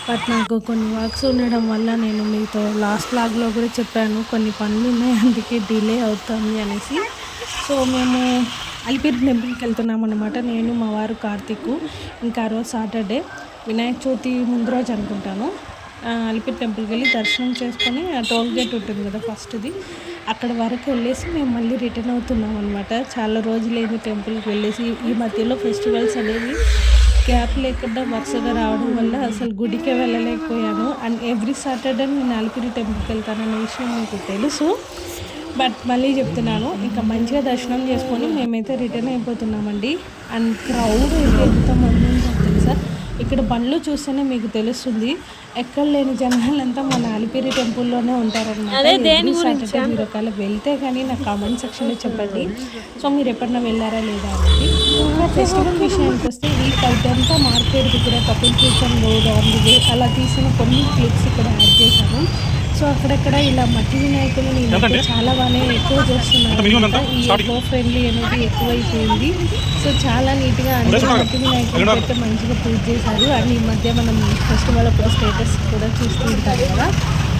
But నాకు కొన్ని works ఉండడం వల్ల నేను మీతో లాస్ట్ వ్లాగ్లో కూడా చెప్పాను కొన్ని పనులు ఉన్నాయి అందుకే డిలే అవుతుంది అనేసి. సో మేము అలిపిరి టెంపుల్కి వెళ్తున్నాం అనమాట. నేను మా వారు కార్తీక్. ఇంకా ఆ రోజు సాటర్డే వినాయక చవితి ముందు రోజు అనుకుంటాను. అలిపిరి టెంపుల్కి వెళ్ళి దర్శనం చేసుకొని ఆ టోల్ గేట్ ఉంటుంది కదా ఫస్ట్ది, అక్కడ వరకు వెళ్ళేసి మేము మళ్ళీ రిటర్న్ అవుతున్నాం అనమాట. చాలా రోజులైంది టెంపుల్కి వెళ్ళేసి. ఈ మధ్యలో ఫెస్టివల్స్ అనేవి గ్యాప్ లేకుండా వరుసగా రావడం వల్ల అసలు గుడికే వెళ్ళలేకపోయాను. అండ్ ఎవ్రీ సాటర్డే నేను అలిపిరి టెంపుల్కి వెళ్తానన్న విషయం మీకు తెలుసు. బట్ మళ్ళీ చెప్తున్నాను, ఇంకా మంచిగా దర్శనం చేసుకొని మేమైతే రిటర్న్ అయిపోతున్నామండి. అండ్ క్రౌడ్ అయితే ఎంతమంది ఉందో తెలుసా. ఇక్కడ బండ్లు చూస్తేనే మీకు తెలుస్తుంది. ఎక్కడ లేని జనాలంతా మన అలిపిరి టెంపుల్లోనే ఉంటారనమాట. సాటర్డే మీరు ఒకవేళ వెళ్తే కానీ నాకు కామెంట్ సెక్షన్లో చెప్పండి. సో మీరు ఎప్పుడన్నా వెళ్ళారా లేదా అనేది. ఇంకా ఫెస్టివల్ విషయానికి వస్తే ఈ ఇదంతా మార్కెట్ కూడా Kapil kitchen road on the way అలా తీసిన కొన్ని క్లిప్స్ ఇక్కడ యాడ్ చేశాను. సో అక్కడక్కడ ఇలా మట్టి వినాయకులని చాలా బాగానే ఎక్కువ చేస్తున్నారు. ఈ ఎకో ఫ్రెండ్లీ అనేది ఎక్కువైపోయింది. సో చాలా నీట్గా అన్ని మట్టి వినాయకులు అయితే మంచిగా పూజ చేశారు. అండ్ ఈ మధ్య మనం ఫెస్టివల్ అప్పుడు స్టేటస్ కూడా చూస్తూ ఉంటారు కదా.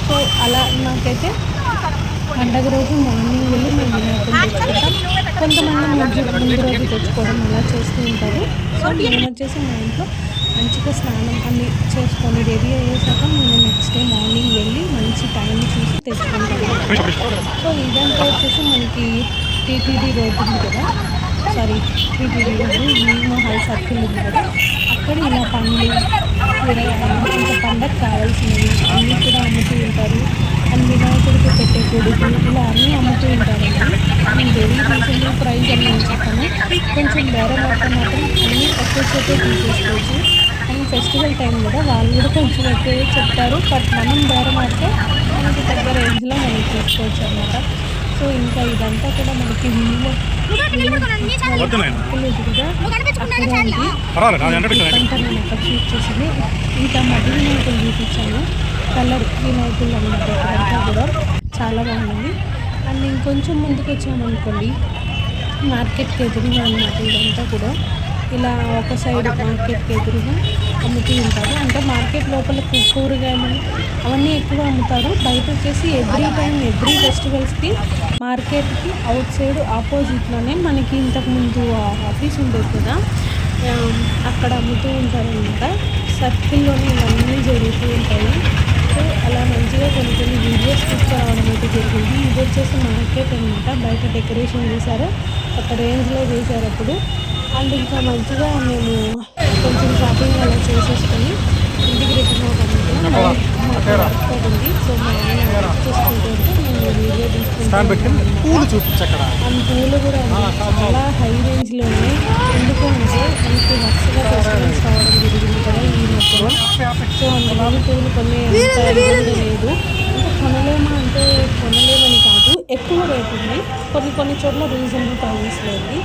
సో అలా నాకైతే పండగ రోజు మార్నింగ్ వెళ్ళి మేము వినాయకుని తెచ్చుకుంటాం. కొంతమంది ముందు రోజు తెచ్చుకోవడం అలా చేస్తూ ఉంటారు. సో మేము వచ్చేసి మా ఇంట్లో మంచిగా స్నానం అన్ని చేసుకొని రెడీ అయ్యేసాక మేము నెక్స్ట్ డే మార్నింగ్ వెళ్ళి మంచి టైం చూసి తెచ్చుకుంటాము. సో ఇదంతా వచ్చేసి మనకి టీటీడీ రోడ్ ఉంది కదా, sorry TTD road Mahal circle ఉంది కదా, అక్కడ ఇలా పండ్లు ఇంకా పండగ కావాల్సినవి అన్నీ కూడా అమ్ముతూ ఉంటారు. అండ్ వినాయకుడికి పెట్టే గొడుగు ఇలా అన్నీ అమ్ముతూ ఉంటారండి. నేను వెరీ రీజనబుల్ ప్రైస్ అని నేను చెప్పాను. కొంచెం బేరం పడితే మాత్రం అన్నీ ఎక్కువ తీసేసుకోవచ్చు. అండ్ ఫెస్టివల్ టైం కదా వాళ్ళు కూడా కొంచెం ఎక్కువ చెప్తారు. బట్ మనం బేరం ఆడితే మనకి తగ్గ రేంజ్లో మనం చేసుకోవచ్చు అనమాట. సో ఇంకా ఇదంతా కూడా మనకి షూట్ చేసింది. ఇంకా మట్టి వినాయకులు చూపించాను, కలర్ వినాయకులు అనమాట. ఇదంతా కూడా చాలా బాగుంది. అండ్ ఇంకొంచెం ముందుకు వచ్చామనుకోండి మార్కెట్కి ఎదురుగా అనమాట. ఇదంతా కూడా ఇలా ఒక సైడ్ మార్కెట్కి ఎదురుగా అమ్ముతూ ఉంటారు. అంటే మార్కెట్ లోపల కూరగాయలు అవన్నీ ఎక్కువ అమ్ముతారు. బయట వచ్చేసి ఎవ్రీ టైం ఎవ్రీ ఫెస్టివల్స్కి మార్కెట్కి అవుట్ సైడ్ ఆపోజిట్లోనే మనకి ఇంతకుముందు ఆఫీస్ ఉండేది కదా, అక్కడ అమ్ముతూ ఉంటారనమాట. సర్కిల్లోనే ఇవన్నీ జరుగుతూ ఉంటాయి. సో అలా మంచిగా కొన్ని వీడియోస్ తీసుకురావడం అయితే జరిగింది. ఇది వచ్చేసి మార్కెట్ అనమాట. బయట డెకరేషన్ చేశారు, ఒక రేంజ్లో చేశారు అప్పుడు. అండ్ ఇంకా మంచిగా మేము కొంచెం షాపింగ్ అలా చేసేసుకొని ఇంటికి రిటర్న్ అవుతుంది. సో మా ఆయన వర్క్ చేసుకుంటూ ఉంటే నేను వీడియో తీసుకుంటాను. అండ్ పూలు కూడా చాలా హై రేంజ్లో ఉన్నాయి. ఎందుకంటే మనకి వరుసగా ఫెస్టివల్స్ రావడం జరిగింది కదా ఈ మధ్యలో. సో అందువల్ల పూలు కొన్ని లేదు. అంటే కొనలేమా అంటే కొనలేమని కాదు, ఎక్కువ రేటు ఉన్నాయి. కొన్ని చోట్ల రీజనబుల్ ప్రైజెస్లో ఉంది.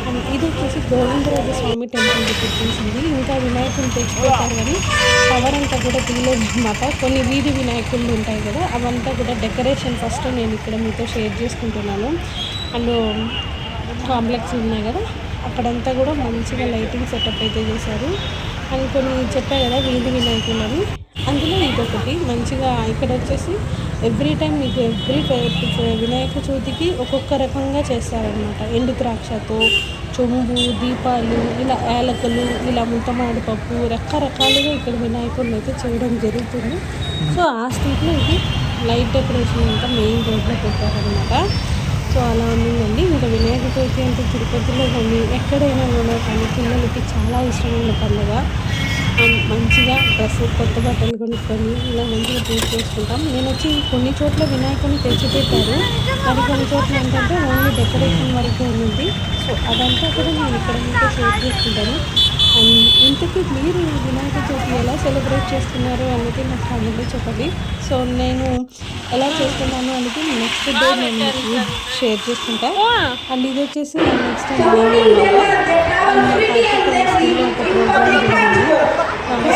అండ్ ఇది వచ్చేసి గోవిందరాజ స్వామి టెంపుల్ పెట్టేసింది. ఇంకా వినాయకులు తెచ్చిపెట్టారు కానీ కవర్ అంతా కూడా తీయలేదు అనమాట. కొన్ని వీధి వినాయకులు ఉంటాయి కదా, అవంతా కూడా డెకరేషన్ ఫస్ట్ నేను ఇక్కడ మీతో షేర్ చేసుకుంటున్నాను. అండ్ కాంప్లెక్స్ ఉన్నాయి కదా, అక్కడంతా కూడా మంచిగా లైటింగ్ సెటప్ అయితే చేశారు. అండ్ కొన్ని చెప్పా కదా వీధి వినాయకులు అని, అందులో ఇదొకటి మంచిగా. ఇక్కడ వచ్చేసి ఎవ్రీ టైం మీకు వినాయక చవితికి ఒక్కొక్క రకంగా చేస్తారనమాట. ఎండు ద్రాక్షతో చెంబు, దీపాలు, ఇలా యాలకులు, ఇలా ముంతమాడి పప్పు, రకరకాలుగా ఇక్కడ వినాయకుడిని అయితే చేయడం జరుగుతుంది. సో ఆ స్ట్రీట్లో ఇది లైట్ డెకరేషన్ అంతా మెయిన్ రోడ్లో పెట్టారనమాట. సో అలా ఉండిందండి. ఇంకా వినాయక చవితి అంటే తిరుపతిలో కానీ ఎక్కడైనా కూడా కానీ పిల్లలకి చాలా ఇష్టమైన పండుగ. మంచిగా కొత్త బట్టలు కొనుక్కొని ఇలా మంచిగా పూజ చేసుకుంటాం. నేను వచ్చి కొన్ని చోట్ల వినాయకుడిని తెచ్చిపెట్టారు, మరి కొన్ని చోట్ల ఏంటంటే ఓన్లీ డెకరేషన్ వరకే ఉంది. సో అదంతా కూడా నేను ఇక్కడ మీతో షేర్ చేసుకుంటాను. అండ్ ఇంతకీ మీరు వినాయక చవితి ఎలా సెలబ్రేట్ చేస్తున్నారు అనేది నాకు కామెంట్లో చెప్పండి. సో నేను ఎలా చేస్తున్నాను అనేది నెక్స్ట్ డే నేను షేర్ చేసుకుంటాను. అండ్ ఇది వచ్చేసి నెక్స్ట్ టైం ఒక ప్రోగ్రామ్ జరిగింది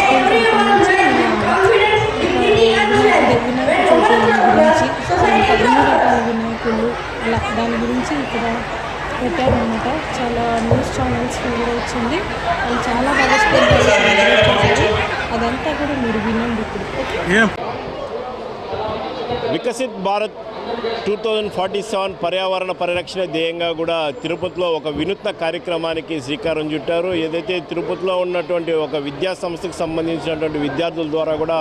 స్కూల్ తరఫు నుంచి వినాయక చవితి గురించి, అన్ని రకాల వినాయకులు అలా దాని గురించి ఇక్కడ పెట్టారనమాట. చాలా న్యూస్ ఛానల్స్లో కూడా వచ్చింది. వాళ్ళు చాలా బాగా సెలబ్రేట్ చేశారు. అదంతా కూడా మీరు వినండి ఇప్పుడు. వికసిత్ భారత్ 2047 పర్యావరణ పరిరక్షణ ధ్యేయంగా కూడా తిరుపతిలో ఒక వినూత్న కార్యక్రమానికి శ్రీకారం చుట్టారు. ఏదైతే తిరుపతిలో ఉన్నటువంటి ఒక విద్యా సంస్థకు సంబంధించినటువంటి విద్యార్థుల ద్వారా కూడా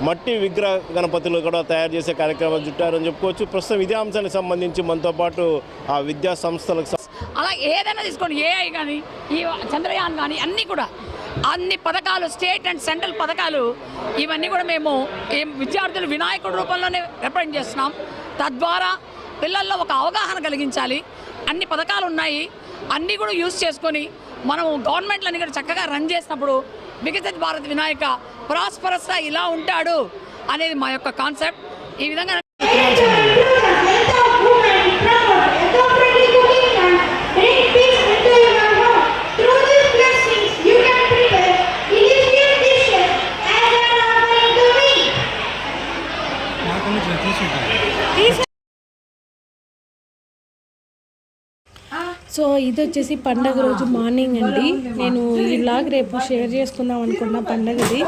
మట్టి విగ్రహ గణపతులు కూడా తయారు చేసే కార్యక్రమాలు చుట్టారని చెప్పుకోవచ్చు. ప్రస్తుతం ఇదే అంశానికి సంబంధించి మనతో పాటు ఆ విద్యా సంస్థలకు అలా ఏదైనా తీసుకోండి, ఏఐ కానీ ఈ చంద్రయాన్ కానీ అన్ని పథకాలు, స్టేట్ అండ్ సెంట్రల్ పథకాలు ఇవన్నీ కూడా మేము విద్యార్థులు వినాయకుడి రూపంలోనే రిప్రజెంట్ చేస్తున్నాం. తద్వారా పిల్లల్లో ఒక అవగాహన కలిగించాలి. అన్ని పథకాలు ఉన్నాయి, అన్నీ కూడా యూజ్ చేసుకొని మనం గవర్నమెంట్లన్నీ కూడా చక్కగా రన్ చేసినప్పుడు వికసిత్ భారత్ వినాయక ప్రాస్పరస్గా ఇలా ఉంటాడు అనేది మా యొక్క కాన్సెప్ట్. ఈ విధంగా సో ఇది వచ్చేసి పండగ రోజు మార్నింగ్ అండి. నేను ఈ వ్లాగ్ రేపు షేర్ చేసుకుందాం అనుకున్న పండగది,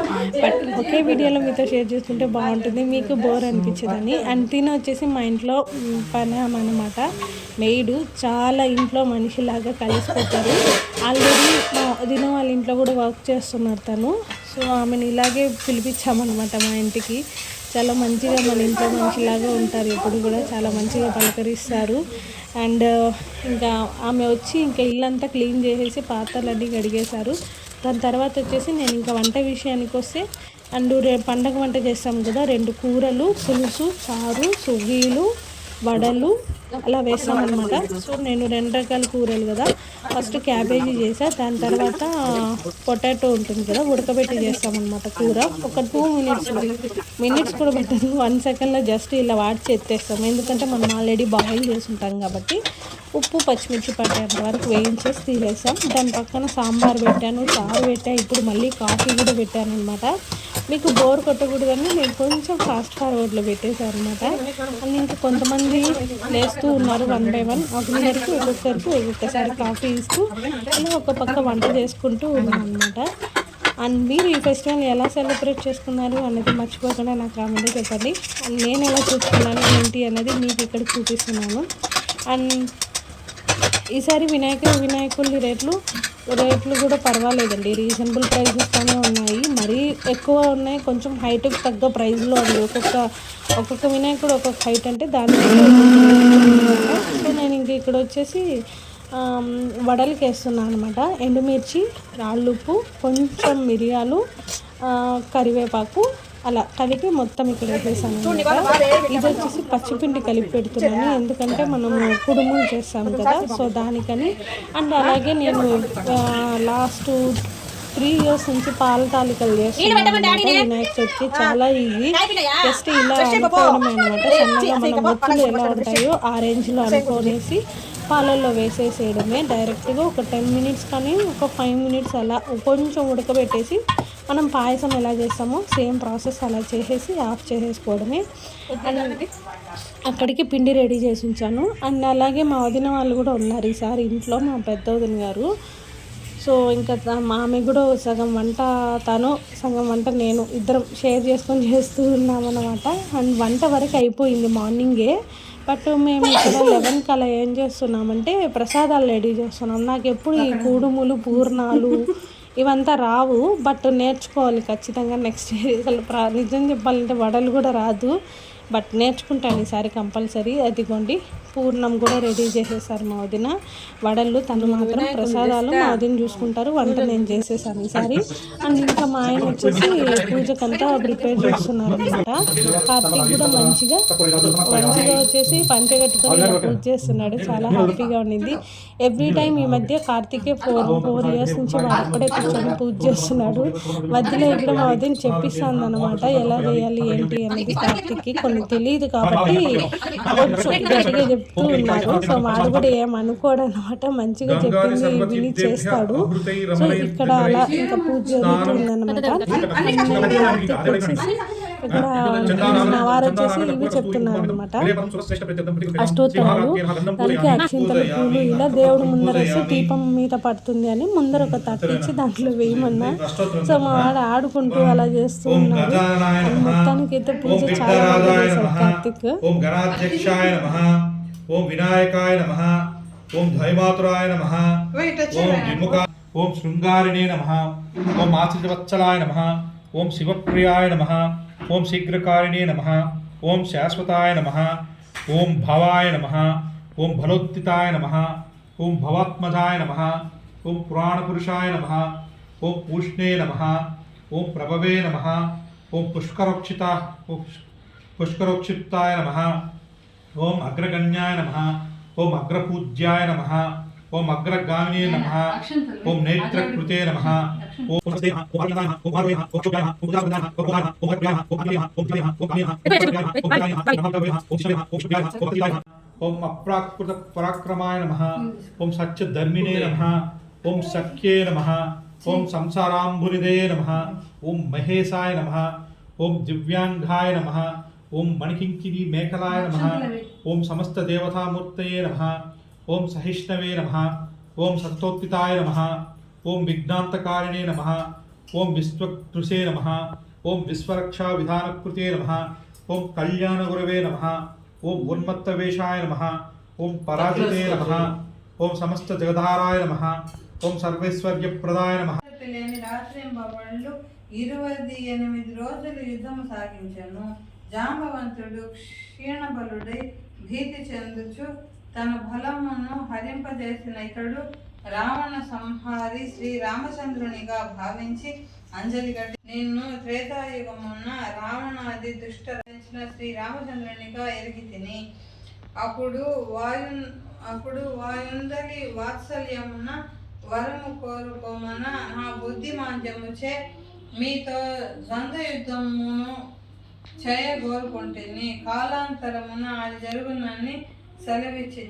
బట్ ఒకే వీడియోలో మీతో షేర్ చేసుకుంటే బాగుంటుంది, మీకు బోర్ అనిపించదని. అండ్ తిన వచ్చేసి మా ఇంట్లో పని అనమాట, మెయిడ్ చాలా ఇంట్లో మనిషిలాగా కలిసిపోతారు. ఆల్రెడీ మా వదిన వాళ్ళ ఇంట్లో కూడా వర్క్ చేస్తున్నారు తను. సో ఆమెను ఇలాగే పిలిపించామన్నమాట మా ఇంటికి. చాలా మంచిగా మన ఇంట్లో మనిషిలాగా ఉంటారు, ఎప్పుడు కూడా చాలా మంచిగా పలకరిస్తారు. అండ్ ఇంకా ఆమె వచ్చి ఇంకా ఇల్లంతా క్లీన్ చేసేసి పాత్రలన్నీ కడిగేశారు. దాని తర్వాత వచ్చేసి నేను ఇంకా వంట విషయానికి వస్తే, అండ్ పండగ వంట చేస్తాం కదా, 2 కూరలు, పులుసు, చారు, సువ్వీలు, వడలు అలా వేస్తామన్నమాట. సో నేను 2 రకాల కూరలు కదా, ఫస్ట్ క్యాబేజీ చేసా, దాని తర్వాత పొటాటో ఉంటుంది కదా ఉడకబెట్టి చేస్తామన్నమాట కూర. ఒక 2 మినిట్స్ కూడా పెట్టదు, 1 సెకండ్లో జస్ట్ ఇలా వాడిచి ఎత్తేస్తాం. ఎందుకంటే మనం ఆల్రెడీ బాయిల్ చేసి ఉంటాం కాబట్టి. ఉప్పు పచ్చిమిర్చి పట్టేంత వరకు వేయించేసి తీసేసాం. దాని పక్కన సాంబార్ పెట్టాను, చారు పెట్టాను, ఇప్పుడు మళ్ళీ కాఫీ కూడా పెట్టాను అనమాట. మీకు బోర్ కొట్టకూడదని నేను కొంచెం ఫాస్ట్ ఫార్వర్డ్లో పెట్టేశాను అనమాట. అండ్ ఇంకా కొంతమంది లేస్తూ ఉన్నారు 1 by 1, ఒక్కొక్కరికి ఒక్కొక్కసారి కాఫీ ఇస్తూ అలా ఒక పక్క వంట చేసుకుంటూ ఉన్నాను అనమాట. అండ్ మీరు ఈ ఫెస్టివల్ ఎలా సెలబ్రేట్ చేసుకున్నారు అనేది మర్చిపోకుండా నాకు కామెంట్లో చెప్పండి. అండ్ నేను ఎలా చూసుకున్నాను ఏంటి అనేది మీకు ఇక్కడ చూపిస్తున్నాను. అండ్ ఈసారి వినాయకుడి రేట్లు కూడా పర్వాలేదండి, రీజనబుల్ ప్రైజెస్తోనే ఉన్నాయి. మరీ ఎక్కువ ఉన్నాయి, కొంచెం హైట్కి తగ్గ ప్రైస్లో ఉంది. ఒక్కొక్క వినాయకుడు ఒక్కొక్క హైట్ అంటే దాని. సో నేను ఇంక ఇక్కడ వచ్చేసి వడలకి వేస్తున్నాను అనమాట. ఎండుమిర్చి, రాళ్ళుప్పు, కొంచెం మిరియాలు, కరివేపాకు అలా కలిపి మొత్తం ఇక్కడ వేసేసాను అనమాట. ఇది వచ్చేసి పచ్చిపిండి కలిపి పెడుతున్నాను, ఎందుకంటే మనము కుడుములు చేస్తాము కదా, సో దానికని. అండ్ అలాగే నేను లాస్ట్ 3 years నుంచి పాల తాలికలు చేస్తున్నాను వినాయక చవితికి. చాలా ఈజీ, జస్ట్ ఇలా అనుకోవడమే అనమాట. సన్నగా మన ముక్కులు ఎలా ఉంటాయో ఆ రేంజ్లో అనుకోనేసి పాలల్లో వేసేసేయడమే డైరెక్ట్గా. ఒక 10 minutes కానీ ఒక 5 minutes అలా కొంచెం ఉడకబెట్టేసి మనం పాయసం ఎలా చేస్తామో సేమ్ ప్రాసెస్ అలా చేసేసి ఆఫ్ చేసేసుకోవడమే. అండ్ అక్కడికి పిండి రెడీ చేసి ఉంచాను. అండ్ అలాగే మా వదిన వాళ్ళు కూడా ఉన్నారు ఈసారి ఇంట్లో, మా పెద్ద వదిన గారు. సో ఇంకా ఆమె కూడా సగం వంట తను, సగం వంట నేను, ఇద్దరం షేర్ చేసుకొని చేస్తూ ఉన్నామన్నమాట. అండ్ వంట వరకు అయిపోయింది మార్నింగే. బట్ మేము ఇక్కడ 11కి అలా ఏం చేస్తున్నామంటే ప్రసాదాలు రెడీ చేస్తున్నాం. నాకు ఎప్పుడు ఈ కూడుములు, పూర్ణాలు ఇవంతా రావు, బట్ నేర్చుకోవాలి ఖచ్చితంగా నెక్స్ట్ ఇయర్. అసలు నిజం చెప్పాలంటే వడలు కూడా రాదు, బట్ నేర్చుకుంటాను ఈసారి కంపల్సరీ. అదిగోండి పూర్ణం కూడా రెడీ చేసేసారు మా వదిన. వడలు తను మాత్రం, ప్రసాదాలు మా వదిన చూసుకుంటారు, వంట నేను చేసేసాను ఈసారి. అండ్ ఇంకా మా ఆయన వచ్చేసి పూజకంతా ప్రిపేర్ చేస్తున్నారు అనమాట. కార్తీక్ కూడా మంచిగా వచ్చేసి పంచగట్టుకొని పూజ చేస్తున్నాడు, చాలా హ్యాపీగా ఉండింది. ఎవ్రీ టైం ఈ మధ్య కార్తీకే 4 years నుంచి అక్కడే కూర్చొని పూజ చేస్తున్నాడు. మధ్యలో ఇక్కడ మా వదిన చెప్పిస్తాను అనమాట ఎలా చేయాలి ఏంటి అనేది. కార్తీక్కి కొన్ని తెలియదు కాబట్టి కొంచెం గట్టిగా చెప్తూ ఉన్నారు. సో వాడు కూడా ఏమనుకోడు అనమాట, మంచిగా చెప్పింది విని చేస్తాడు. సో ఇక్కడ అలా ఇంకా పూజ జరుగుతుందన్నమాట. వచ్చేసి ఇక్కడ మా వారు వచ్చేసి ఇవి చెప్తున్నారు అనమాట, అష్టోత్తరాలు. దానికి అక్షింతలు, పూలు ఇలా దేవుడు ముందర వేసి దీపం మీద పడుతుంది అని ముందర ఒక తట్టించి దాంట్లో వేయమన్నా. సో మా వాడు ఆడుకుంటూ అలా చేస్తూ ఉన్నారు. మొత్తానికి అయితే పూజ చాలా బాగా చేశారు కార్తిక్. ఓం గణాధ్యక్షాయ నమః, ఓం వినాయకాయ నమః, ఓం ధైమాతురాయ నమః, ఓం జిముఖ, ఓం శృంగారిణే నమః, ఓం ఆశ్రితవత్సలాయ నమః, ఓం శివప్రియాయ నమః, ఓం శీఘ్రకారిణే నమః, ఓం శాశ్వతాయ నమః, ఓం భవాయ నమః, ఓం బలోత్తితాయ నమః, ఓం భవాత్మజాయ నమః, ఓం పురాణపురుషాయ నమః, ఓం పూష్ణే నమః, ఓం ప్రభవే నమః, ఓం పుష్కరోక్షిప్తాయ నమః, ఓం అగ్రగణ్యాయ నమః, ఓం అగ్రపూజ్యాయ నమః, ఓం అగ్రగామినే నమః, ఓం నేత్రకృతే నమః, ఓం అప్రాకృత పరాక్రమాయ నమః, ఓం సత్యధర్మిణే నమః, ఓం సఖ్యే నమః, ఓం సంసారాంబునిదే నమః, ఓం మహేశాయ నమః, ఓం దివ్యాంగాయ నమః, ఓం మణికింకిని మేఖలాయ నమః, ఓం సమస్త దేవతామూర్తయే నమః, ఓం సహిష్ణవే నమః, ఓం సతతోత్థితాయ నమః, ఓం విఘ్నాంతకారిణే నమః, ఓం విశ్వకృషే నమః, ఓం విశ్వరక్షా విధానకృతే నమః, ఓం కళ్యాణగురవే నమః, ఓం ఉన్మత్తవేషాయ నమః, ఓం పరాజితే నమః, ఓం సమస్త జగధారాయ నమః, ఓం సర్వైశ్వర్యప్రదాయ నమః. లేని రాత్రింబవళ్ళు 28 రోజులు యుద్ధము సాగించెను. జాంబవంతుడు క్షీణబలుడై భీతి చెందుచు తన బలమును హరింపజేసిన ఇతడు రావణ సంహారి శ్రీ రామచంద్రునిగా భావించి అంజలి గట్టి, నిన్ను త్రేతాయుగమున రావణాది దుష్ట రచించిన శ్రీ రామచంద్రునిగా ఎరిగి తిని. అప్పుడు వాయుందలి వాత్సల్యమున వరము కోరుకోమన నా బుద్ధిమాంద్యముచే మీతో ద్వంద్వ యుద్ధమును చేయగోరుకుంటుని. కాలాంతరమున అది జరుగునని సెలవిచ్చి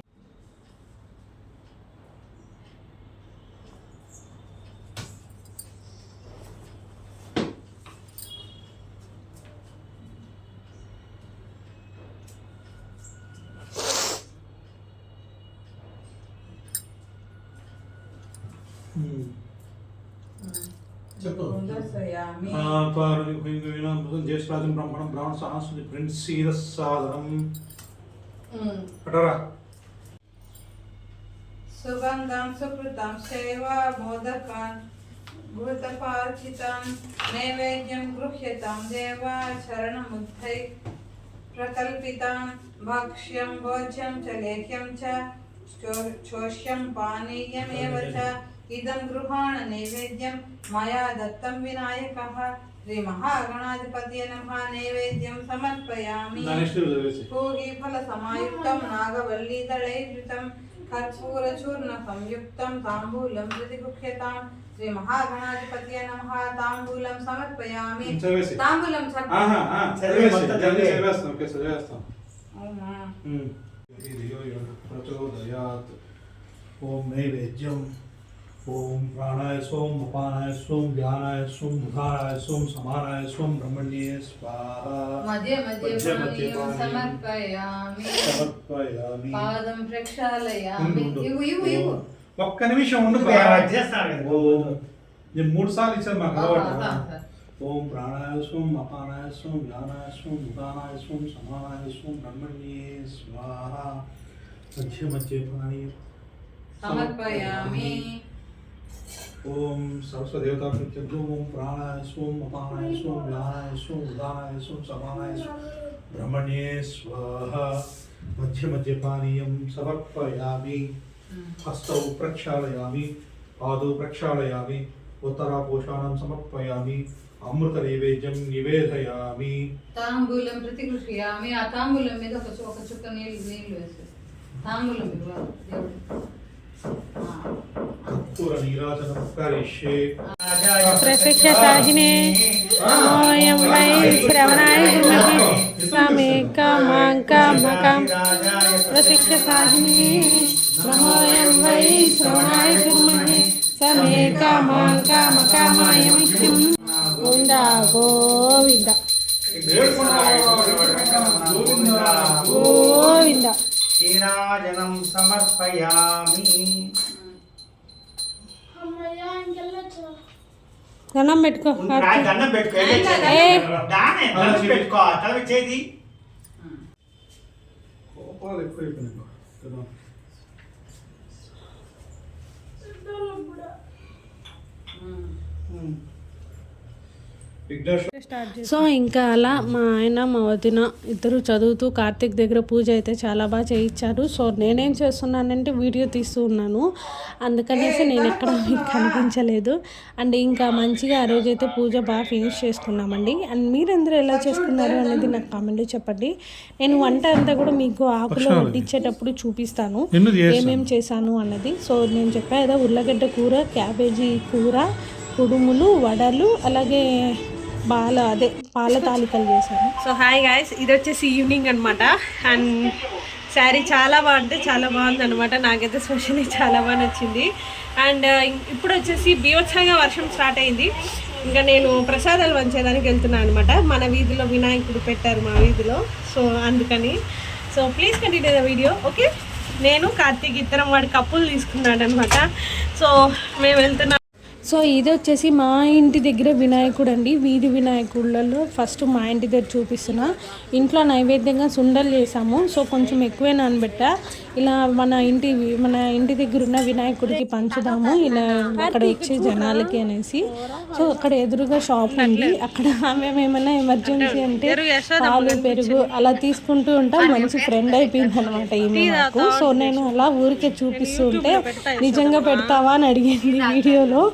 జ్యేష్ఠరాజం బ్రహ్మణం బ్రాహ్మణ సహస్ర ప్రిన్స్ సాధనం సుగంధం సుకృతం సేవా మోదకాన్ భూతపార్చితం నైవేద్యం గృహ్యతాం దేవా శరణముద్ధై ప్రకల్పితాం భక్ష్యం భోజ్యం చ లేఖ్యం చ చోష్యం పానీయమేవ చ ఇదం గృహాణ నైవేద్యం మయా దత్తం వినాయకః శ్రీ మహాగణాధిపతయే నమః. నైవేద్యం సమర్పయామి. పూగి ఫల సమాయుక్తం నాగవల్లీదళైర్యుతం కర్పూరచూర్ణ సంయుక్తం తాంబూలం ప్రతిగుహ్యతాం. శ్రీ మహాగణాధిపతయే నమః. తాంబూలం సమర్పయామి. తాంబూలం ప్రచోదయాత్. ఓం నైవేద్యం. ఓం ప్రాణాయ స్వం అపానాయ స్వం ధ్యానాయ స్వం ఉదారాయ స్వం సమానాయ స్వం బ్రహ్మణ్యే స్వాహా. మధ్య సమర్పయామి. పాదం ప్రక్షాళయామి. ఒక్క నిమిషం ఉండు. నేను 3 సార్లు ఇచ్చాను మాకు అలవాటు. ఓం ప్రాణాయ స్వం అపానాయ స్వం ధ్యానాయ స్వం ఉదానాయ స్వం సమానాయ స్వం బ్రహ్మణ్యే స్వాహా. మధ్య పాణి సమర్పయామి. ఓం సరస్వదేవతా ప్రత్యర్థం. ఓం ప్రాణాయ స్వం అపానాయ స్వం ధ్యానాయ స్వం ఉదానాయ స్వం సమానాయ స్వం బ్రహ్మణ్యే స్వాహా. మధ్య పానీయం సమర్పయామి. హస్తౌ ప్రక్షాళయామి. పాదౌ ప్రక్షాళయామి. ఉత్తరాపోషాణం సమర్పయామి. అమృత నైవేద్యం నివేదయామి. తాంబూలం ప్రతిగృహ్యామి. ఆ తాంబూలం మీద ఒక చుక్క నీళ్ళు వేసి తాంబూలం కర్పూర నీరాజనం కరిష్యే. ప్రత్యక్ష సాహినే నమోయం వై శ్రవణాయ గురుమహి సమేకమాంకమకం. ప్రత్యక్ష సాహినే నమోయం వై శ్రవణాయ గురుమహి సమేకమాంకమకమయం గోవింద గోవింద. గోవింద క్షీరాజనం సమర్పయామి. దండం పెట్టుకో దండం పెట్టుకో. దానే దండం పెట్టుకో. తల చేతి కోపాలు ఎక్కువైపోయినాయి. సో ఇంకా అలా మా ఆయన మా వదిన ఇద్దరు చదువుతూ కార్తీక్ దగ్గర పూజ అయితే చాలా బాగా చేయించారు. సో నేనేం చేస్తున్నానంటే వీడియో తీస్తూ ఉన్నాను, అందుకనేసి నేను ఎక్కడ మీకు కనిపించలేదు. అండ్ ఇంకా మంచిగా ఆ రోజైతే పూజ బాగా ఫినిష్ చేసుకున్నామండి. అండ్ మీరందరూ ఎలా చేసుకున్నారు అనేది నాకు కామెంట్లో చెప్పండి. నేను వంట అంతా కూడా మీకు ఆకులో వడ్డించేటప్పుడు చూపిస్తాను ఏమేమి చేశాను అన్నది. సో నేను చెప్పా కదా, ఉర్లగడ్డ కూర, క్యాబేజీ కూర, కుడుములు, వడలు, అలాగే పాల తాలికలు చేశాను. సో హాయ్ గాయస్, ఇది వచ్చేసి ఈవినింగ్ అనమాట. అండ్ శారీ చాలా బాగుంటే చాలా బాగుంది అనమాట. నాకైతే స్పెషల్లీ చాలా బాగా నచ్చింది. అండ్ ఇప్పుడు వచ్చేసి బీభత్సంగా వర్షం స్టార్ట్ అయింది. ఇంకా నేను ప్రసాదాలు పంచేదానికి వెళ్తున్నాను అనమాట. మన వీధిలో వినాయకుడు పెట్టారు మా వీధిలో, సో అందుకని. So please continue the video. Okay, నేను కార్తీక్ ఇద్దరం వాడి కప్పులు తీసుకున్నాడు అనమాట. సో మేము వెళ్తున్నాం. సో ఇది వచ్చేసి మా ఇంటి దగ్గర వినాయకుడు అండి. వీధి వినాయకుళ్ళలో ఫస్ట్ మా ఇంటి దగ్గర చూపిస్తున్నా. ఇంట్లో నైవేద్యంగా సుండలు చేసాము. సో కొంచెం ఎక్కువే నానబెట్టా. ఇలా మన ఇంటి దగ్గర ఉన్న వినాయకుడికి పంచుదాము ఇలా అక్కడ వచ్చే జనాలకి అనేసి. సో అక్కడ ఎదురుగా షాప్ ఉంది. అక్కడ మేము ఏమైనా ఎమర్జెన్సీ అంటే పాలు, పెరుగు అలా తీసుకుంటూ ఉంటాం. మంచి ఫ్రెండ్ అయిపోయింది అనమాట ఈమె నాకు. సో నేను అలా ఊరికే చూపిస్తూ ఉంటే నిజంగా పెడతావా అని అడిగింది వీడియోలో.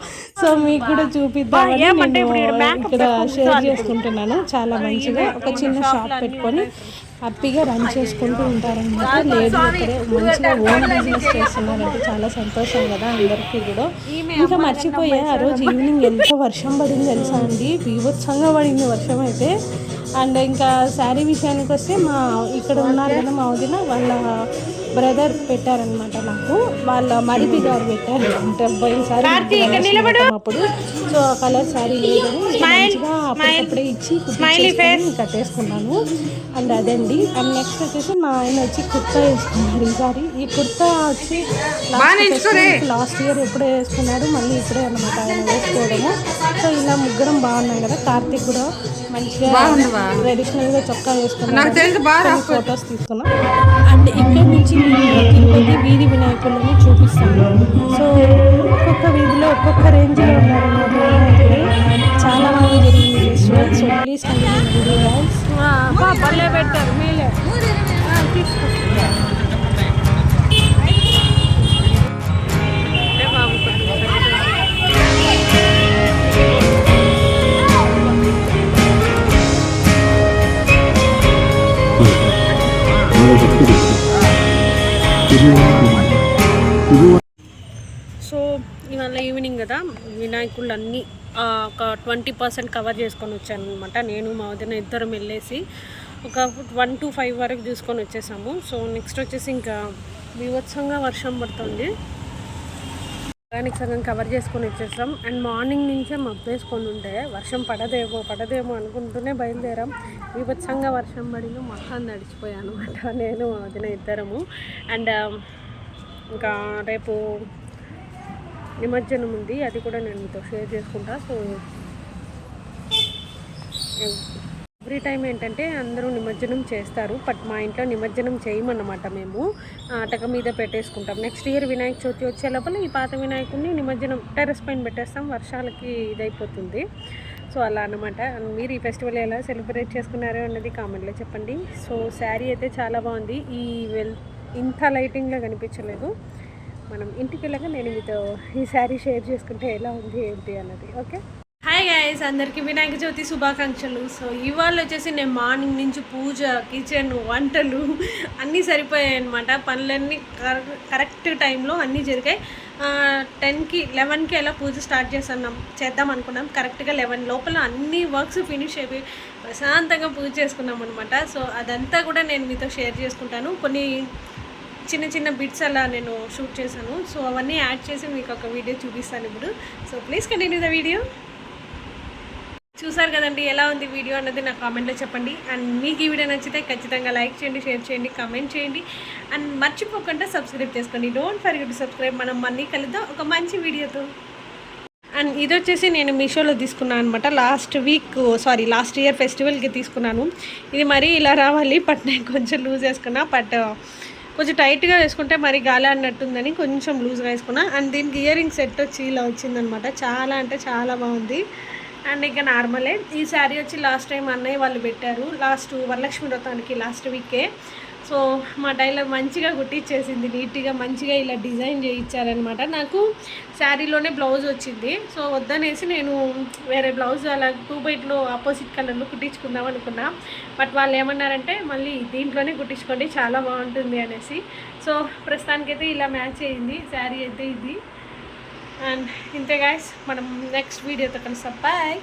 సో మీకు కూడా చూపిద్దామని నేను ఇక్కడ షేర్ చేసుకుంటున్నాను. చాలా మంచిగా ఒక చిన్న షాప్ పెట్టుకొని హ్యాపీగా రన్ చేసుకుంటూ ఉంటారనమాట. లేదు ఇక్కడే మంచిగా ఓన్ బిజినెస్ చేస్తున్నారంటే చాలా సంతోషం కదా అందరికీ కూడా. ఇంకా మర్చిపోయా, ఆ రోజు ఈవినింగ్ ఎంత వర్షం పడింది తెలుసా అండి, బీభత్సంగా పడింది వర్షం అయితే. అండ్ ఇంకా శారీ విషయానికి వస్తే ఇక్కడ ఉన్నారు కదా మా వదిన, వాళ్ళ బ్రదర్ పెట్టారనమాట నాకు. వాళ్ళ మరిది గారు పెట్టారు పోయినసారి అప్పుడు. సో కలర్ శారీ లేదని మంచిగా అప్పుడప్పుడే ఇచ్చి కట్టేసుకున్నాను. అండ్ అదండి. అండ్ నెక్స్ట్ వచ్చేసి మా ఆయన వచ్చి కుర్తా వేసుకున్నారు ఈసారి. ఈ కుర్తా వచ్చి లాస్ట్ ఇయర్ ఎప్పుడో వేసుకున్నాడు, మళ్ళీ ఇప్పుడే అనమాట ఆయన వేసుకోవడము. సో ఇలా ముగ్గురం బాగున్నాం కదా. కార్తీక్ కూడా మంచిగా ట్రెడిషనల్ గా చొక్కా వేసుకున్నాం, ఫొటోస్ తీసుకున్నాం. అండ్ ఇక్కడ నుంచి తిరుపతి వీధి వినాయకులని చూపిస్తాను. సో ఒక్కొక్క వీధిలో ఒక్కొక్క రేంజ్లో ఉన్నారన్నమాట వినాయకులు. చాలా బాగా జరిగింది ఫెస్టివల్. సో ప్లీజ్ పల్లె పెట్టారు మేలే సో ఇవాళ ఈవినింగ్ కదా, వినాయకుళ్ళు అన్నీ ఒక 20% కవర్ చేసుకొని వచ్చాను అనమాట. నేను మా వదిన ఇద్దరం వెళ్ళేసి ఒక 1 to 5 వరకు చూసుకొని వచ్చేసాము. సో నెక్స్ట్ వచ్చేసి ఇంకా బీభత్సంగా వర్షం పడుతుంది. దానికి సగం కవర్ చేసుకొని వచ్చేసాం. అండ్ మార్నింగ్ నుంచే మబ్బేసుకొని ఉంటే వర్షం పడదేమో అనుకుంటూనే బయలుదేరాం. బీభత్సంగా వర్షం పడింది, మొత్తం నడిచిపోయాను అనమాట నేను మా వదిన ఇద్దరము. అండ్ ఇంకా రేపు నిమజ్జనం ఉంది, అది కూడా నేను మీతో షేర్ చేసుకుంటా. సో ఎవ్రీ టైం ఏంటంటే అందరూ నిమజ్జనం చేస్తారు, బట్ మా ఇంట్లో నిమజ్జనం చేయమన్నమాట. మేము అటక మీద పెట్టేసుకుంటాం. నెక్స్ట్ ఇయర్ వినాయక చవితి వచ్చే లోపల ఈ పాత వినాయకుడిని నిమజ్జనం టెర్రస్ పైన పెట్టేస్తాం. వర్షాలకి ఇదైపోతుంది. సో అలా అనమాట. మీరు ఈ ఫెస్టివల్ ఎలా సెలబ్రేట్ చేసుకున్నారో అన్నది కామెంట్లో చెప్పండి. సో శారీ అయితే చాలా బాగుంది. ఇంత లైటింగ్లో కనిపించలేదు. మనం ఇంటికి వెళ్ళాక నేను మీతో ఈ శారీ షేర్ చేసుకుంటే ఎలా ఉంది ఏంటి అన్నది. ఓకే, హాయ్ గైస్, అందరికీ వినాయక చవితి శుభాకాంక్షలు. సో ఇవాళ వచ్చేసి నేను మార్నింగ్ నుంచి పూజ, కిచెన్, వంటలు అన్నీ సరిపోయాయి అనమాట. పనులన్నీ కరెక్ట్ టైంలో అన్నీ జరిగాయి. 10కి 11కి ఎలా పూజ స్టార్ట్ చేద్దాం అనుకున్నాం. కరెక్ట్గా 11 లోపల అన్ని వర్క్స్ ఫినిష్ అయిపోయి ప్రశాంతంగా పూజ చేసుకున్నాం అనమాట. సో అదంతా కూడా నేను మీతో షేర్ చేసుకుంటాను. కొన్ని చిన్న చిన్న బిట్స్ అలా నేను షూట్ చేశాను. సో అవన్నీ యాడ్ చేసి మీకు ఒక వీడియో చూపిస్తాను ఇప్పుడు. So please continue the video. చూసారు కదండి, ఎలా ఉంది వీడియో అన్నది నా కామెంట్లో చెప్పండి. అండ్ మీకు ఈ వీడియో నచ్చితే ఖచ్చితంగా లైక్ చేయండి, షేర్ చేయండి, కామెంట్ చేయండి. అండ్ మర్చిపోకుండా సబ్స్క్రైబ్ చేసుకోండి. Don't forget to subscribe. మనం మళ్ళీ కలుద్దాం ఒక మంచి వీడియోతో. అండ్ ఇది వచ్చేసి నేను మీషోలో తీసుకున్నాను అనమాట. లాస్ట్ ఇయర్ ఫెస్టివల్కి తీసుకున్నాను. ఇది మరీ ఇలా రావాలి, బట్ నేను కొంచెం లూజ్ వేసుకున్నా. బట్ కొంచెం టైట్గా వేసుకుంటే మరి గాలి అన్నట్టుందని కొంచెం లూజ్గా వేసుకున్నా. అండ్ దీనికి ఇయర్ రింగ్ సెట్ వచ్చి ఇలా వచ్చిందనమాట. చాలా అంటే చాలా బాగుంది. అండ్ ఇంకా నార్మలే. ఈ శారీ వచ్చి లాస్ట్ టైం అన్నయ్య వాళ్ళు పెట్టారు, వరలక్ష్మి వ్రతానికి లాస్ట్ వీకే. సో మా టైలర్ మంచిగా కుట్టించేసింది, నీట్గా మంచిగా ఇలా డిజైన్ చేయించారనమాట. నాకు శారీలోనే బ్లౌజ్ వచ్చింది. సో వద్దనేసి నేను వేరే బ్లౌజ్ అలా 2x2 ఆపోజిట్ కలర్లో కుట్టించుకుందాం అనుకున్నా. బట్ వాళ్ళు ఏమన్నారంటే మళ్ళీ దీంట్లోనే కుట్టించుకోండి, చాలా బాగుంటుంది అనేసి. సో ప్రస్తుతానికైతే ఇలా మ్యాచ్ అయ్యింది శారీ అయితే ఇది. అండ్ ఇంతే గాయ్స్, మనం నెక్స్ట్ వీడియోతో కలుస్తాం. బాయ్.